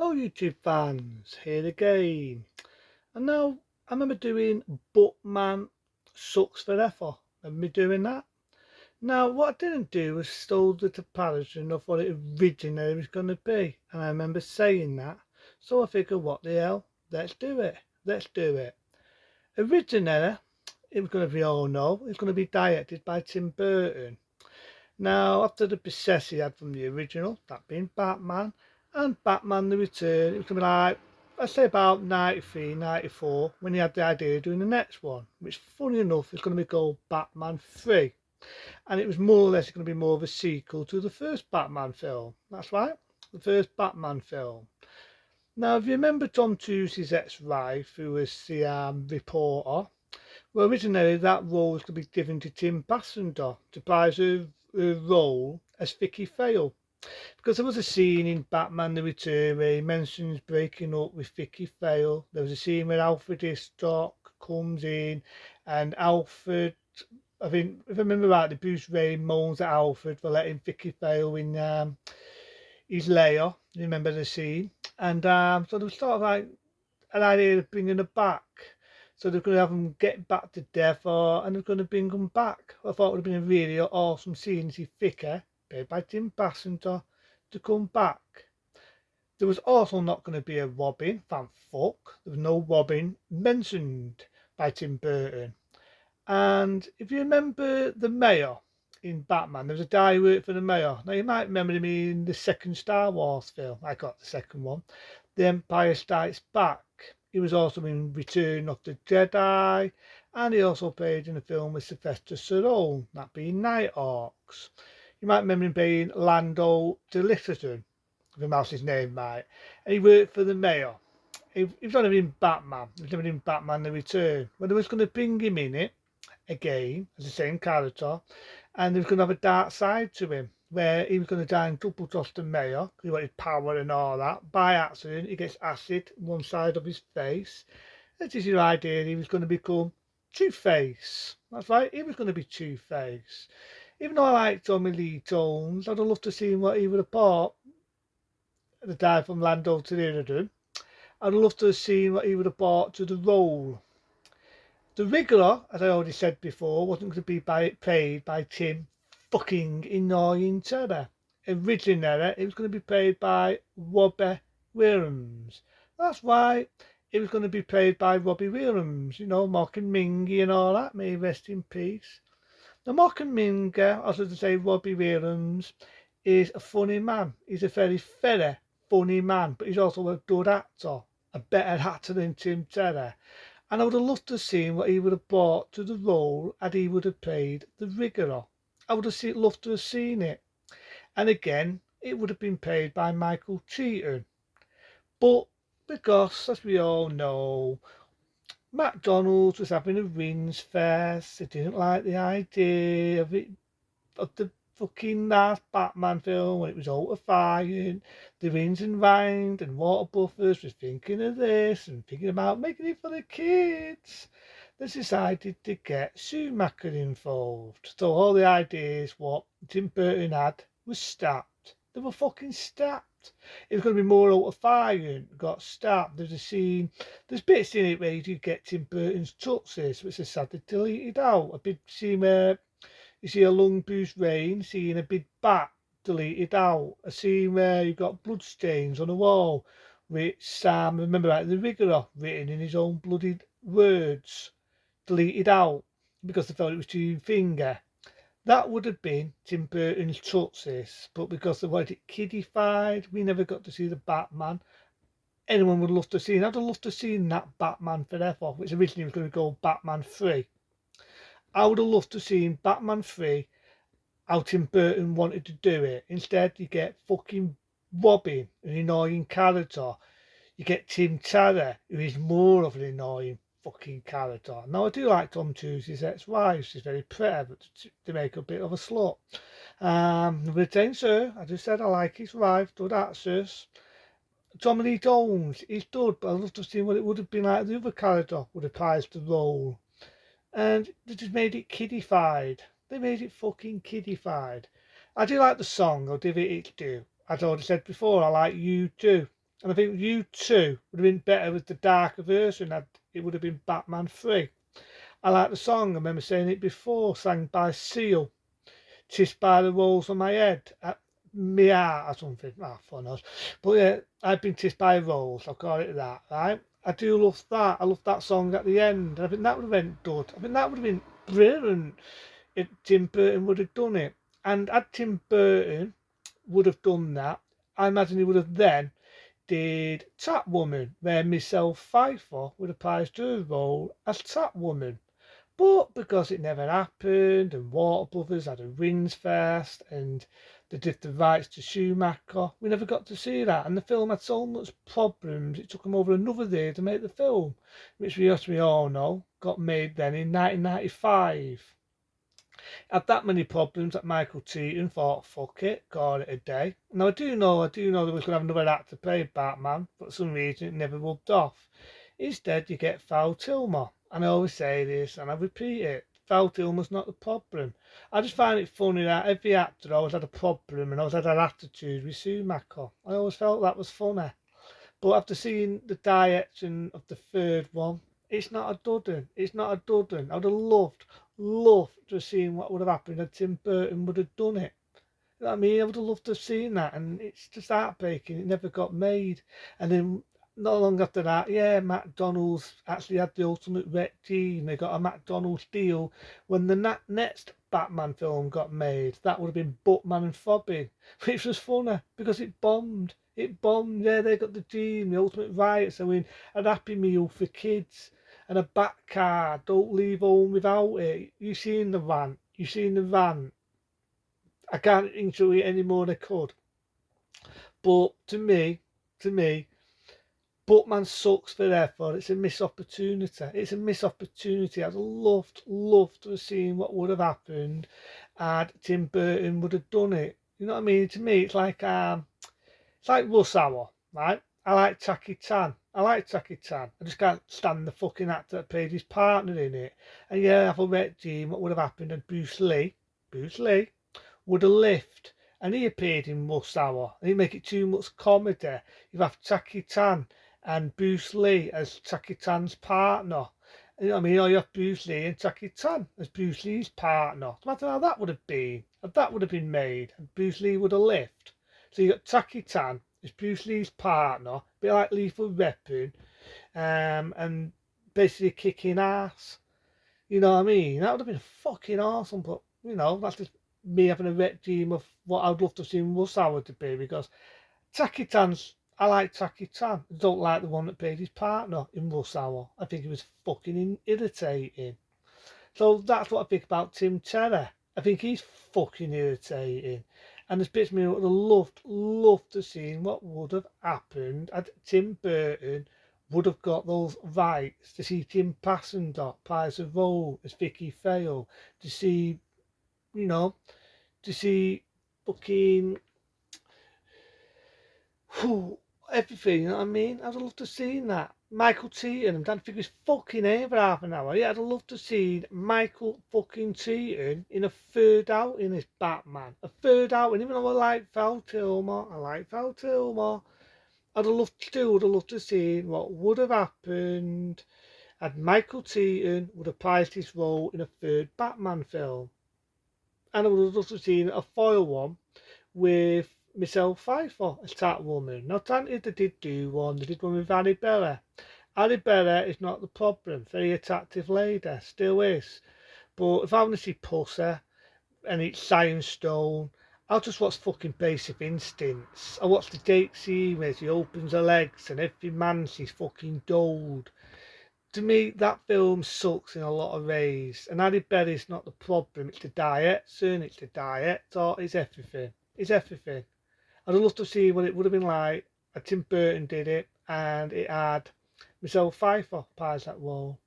Hello YouTube fans, here again. And now I remember doing Buttman Sucks Forever. Remember me doing that? Now what I didn't do was stole the comparison of what it originally was going to be. And I remember saying that. So I figured what the hell, let's do it. Let's do it. Originally, it was going to be, oh no, it was going to be directed by Tim Burton. Now, after the success he had from the original, that being Batman, and Batman the Return, it was going to be like, I'd say about 93, 94, when he had the idea of doing the next one, which, funny enough, is going to be called Batman 3. And it was more or less going to be more of a sequel to the first Batman film. That's right, the first Batman film. Now, if you remember Tom Cruise's ex-wife, who was the reporter, well, originally that role was going to be given to Tim Passender to play her role as Vicky Vale. Because there was a scene in Batman The Return where he mentions breaking up with Vicky Vale. There was a scene where Alfred Hitchcock comes in and Alfred, I think, if I remember rightly, Bruce Wayne moans at Alfred for letting Vicky Vale in his lair. You remember the scene? And so there was sort of like an idea of bringing her back. So they're going to have them get back to Devon and they're going to bring them back. I thought it would have been a really awesome scene to see Vicky, played by Tim Passenter, to come back. There was also not going to be a Robin, thank fuck. There was no Robin mentioned by Tim Burton. And if you remember the mayor in Batman, there was a guy who worked for the mayor. Now you might remember him in the second Star Wars film. I got the second one. The Empire Strikes Back. He was also in Return of the Jedi, and he also played in a film with Sylvester Stallone, that being Nighthawks. You might remember him being Lando Calrissian, if I mouse his name right, and he worked for the mayor. He was only in Batman. He was never in Batman: The Return. Well, they was going to bring him in it again as the same character, and he was going to have a dark side to him where he was going to die and double cross the mayor. He wanted power and all that. By accident, he gets acid on one side of his face. That is your idea. He was going to become Two-Face. That's right, he was going to be Two-Face. Even though I like Tommy Lee Jones, I'd have loved to see what he would have brought. The guy from Lando Calrissian. I'd love to have seen what he would have brought to the role. The Wriggler, as I already said before, wasn't going to be played by Tim fucking annoying Terror. Originally, it was going to be played by Robbie Williams. That's right, it was going to be played by Robbie Williams. You know, Mock and Mingy and all that. May he rest in peace. The Mock and Mingy, as I say, Robbie Williams, is a funny man. He's a very, very funny man, but he's also a good actor. A better actor than Tim Terror. And I would have loved to have seen what he would have brought to the role had he would have played the Wriggler. I would have loved to have seen it. And again, it would have been played by Michael Keaton. But because, as we all know, McDonald's was having a rings fest. They didn't like the idea of it, of the fucking last Batman film when it was out of fire. The Rins and Rind and Water Buffers was thinking of this and thinking about making it for the kids. They decided to get Schumacher involved. So all the ideas what Tim Burton had was stopped. They were fucking stopped. It was going to be more out of fire and got stopped. There's a scene, there's bits in it where you get Tim Burton's Tootsies, which is sadly deleted out. A big scene where you see a lung Bruce Wayne seeing a big bat deleted out. A scene where you've got bloodstains on the wall, which Sam, remember that, the Wriggler written in his own bloody words, deleted out because they felt it was too finger. That would have been Tim Burton's Tootsies, but because they wanted it kiddified, we never got to see the Batman. Anyone would love to see. I'd have loved to see that Batman Forever, which originally was going to go Batman 3. I would have loved to see Batman 3 how Tim Burton wanted to do it. Instead, you get fucking Robin, an annoying character. You get Tim Terror, who is more of an annoying fucking character. Now, I do like Tom Cruise's ex-wife. She's very pretty, but they make a bit of a slut. Retains her. I just said I like his wife, good actress. Tommy Lee Jones, he's good, but I'd love to see what it would have been like the other character would have played the role. And they just made it kiddified. They made it fucking kiddified. I do like the song, I'll give it its due. As I already said before, I like U2. And I think U2 would have been better with the darker version. It would have been Batman 3. I like the song. I remember saying it before, sang by Seal. Chased by the rolls on my head. Mia or something. Fun knows. But yeah, I've been chased by rolls. I'll call it that, right? I do love that. I love that song at the end. I think that would have been good. I think that would have been brilliant if Tim Burton would have done it. And had Tim Burton would have done that, I imagine he would have then did Catwoman, where Michelle Pfeiffer would have played her role as Catwoman. But because it never happened, and Warner Brothers had a wins first, and they did the rights to Schumacher, we never got to see that. And the film had so much problems, it took them over another year to make the film, which we all know got made then in 1995. Had that many problems that Michael Keaton thought, fuck it, call it a day. Now I do know they was going to have another actor play Batman, but for some reason it never rubbed off. Instead, you get Val Kilmer, and I always say this, and I repeat it. Val Kilmer's not the problem. I just find it funny that every actor always had a problem and always had an attitude with Schumacher. I always felt that was funny. But after seeing the direction of the third one, it's not a dudden. It's not a dudden. I would have loved to have seen what would have happened if Tim Burton would have done it. You know what I mean? I would have loved to have seen that, and it's just heartbreaking. It never got made. And then not long after that, yeah, McDonald's actually had the ultimate red team. They got a McDonald's deal when the next Batman film got made. That would have been Batman and Robin, which was funny because it bombed. It bombed. Yeah, they got the team, the ultimate rights. I mean, a Happy Meal for kids and a bat car. Don't leave home without it. You seen the van? You seen the van? I can't enjoy it any more than I could. But to me, Batman sucks forever. It's a missed opportunity. It's a missed opportunity. I'd loved to have seen what would have happened and Tim Burton would have done it. You know what I mean? To me, it's like Russ Hour, right? I like Jackie Chan. I just can't stand the fucking actor that played his partner in it. And yeah, I've already seen what would have happened and Bruce Lee would have left and he appeared in Russ Hour. And he'd make it too much comedy. You'd have Jackie Chan and Bruce Lee as Jackie Chan's partner. You know what I mean? Or you have Bruce Lee and Jackie Chan as Bruce Lee's partner. Imagine how that would have been. If that would have been made and Bruce Lee would have left. So you got Jackie Chan as Bruce Lee's partner, a bit like Lethal Weapon, and basically kicking ass. You know what I mean? That would have been fucking awesome, but you know, that's just me having a wet dream of what I'd love to see Russ Howard to be because I like Jackie Chan. I don't like the one that played his partner in Russ Hour. I think he was fucking irritating. So that's what I think about Tim Terry. I think he's fucking irritating. And there's bits of me would have loved to see what would have happened had Tim Burton would have got those rights to see Kim Basinger plays a role as Vicky Vale, to see, you know, to see fucking everything, you know what I mean? I'd love to see that. Michael Keaton, I'm trying to figure his fucking name for half an hour. Yeah, I'd love to see Michael fucking Keaton in a third outing as Batman. A third outing, even though I like Val Kilmer, I'd have loved to see what would have happened and Michael Keaton would have played his role in a third Batman film. And I would have loved to see a foil one with Michelle Pfeiffer as Catwoman. Now, granted, they did do one. They did one with Annie Bella. Annie Bella is not the problem. Very attractive lady, still is. But if I want to see Pussy and it's Science Stone, I'll just watch fucking Basic Instincts. I watch the Jake series. He opens her legs and every man she's fucking doled. To me, that film sucks in a lot of ways. And Annie Bella's not the problem. It's the direction, it's the director, it's everything. It's everything. I'd love to see what it would have been like if Tim Burton did it and it had Michelle Pfeiffer plays that role.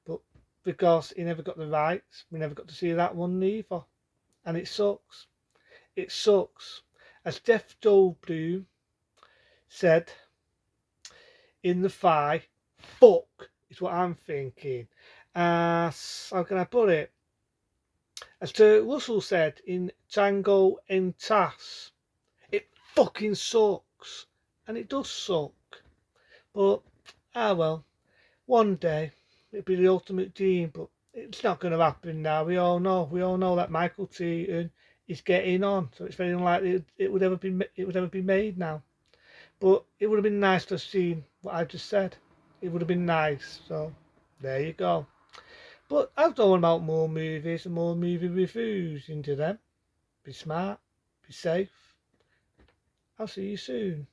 But because he never got the rights, we never got to see that one neither. And it sucks. It sucks. As Jeff Goldblum said in The Five, fuck is what I'm thinking. As, how can I put it? As Kurt Russell said in Tango and Tass, it fucking sucks. And it does suck. But, ah well, one day it'd be the ultimate dream, but it's not going to happen now. We all know that Michael Keaton is getting on, so it's very unlikely it would ever be made now. But it would have been nice to have seen what I just said. It would have been nice. So there you go. But I've thought about more movies and more movie reviews into them. Be smart, be safe. I'll see you soon.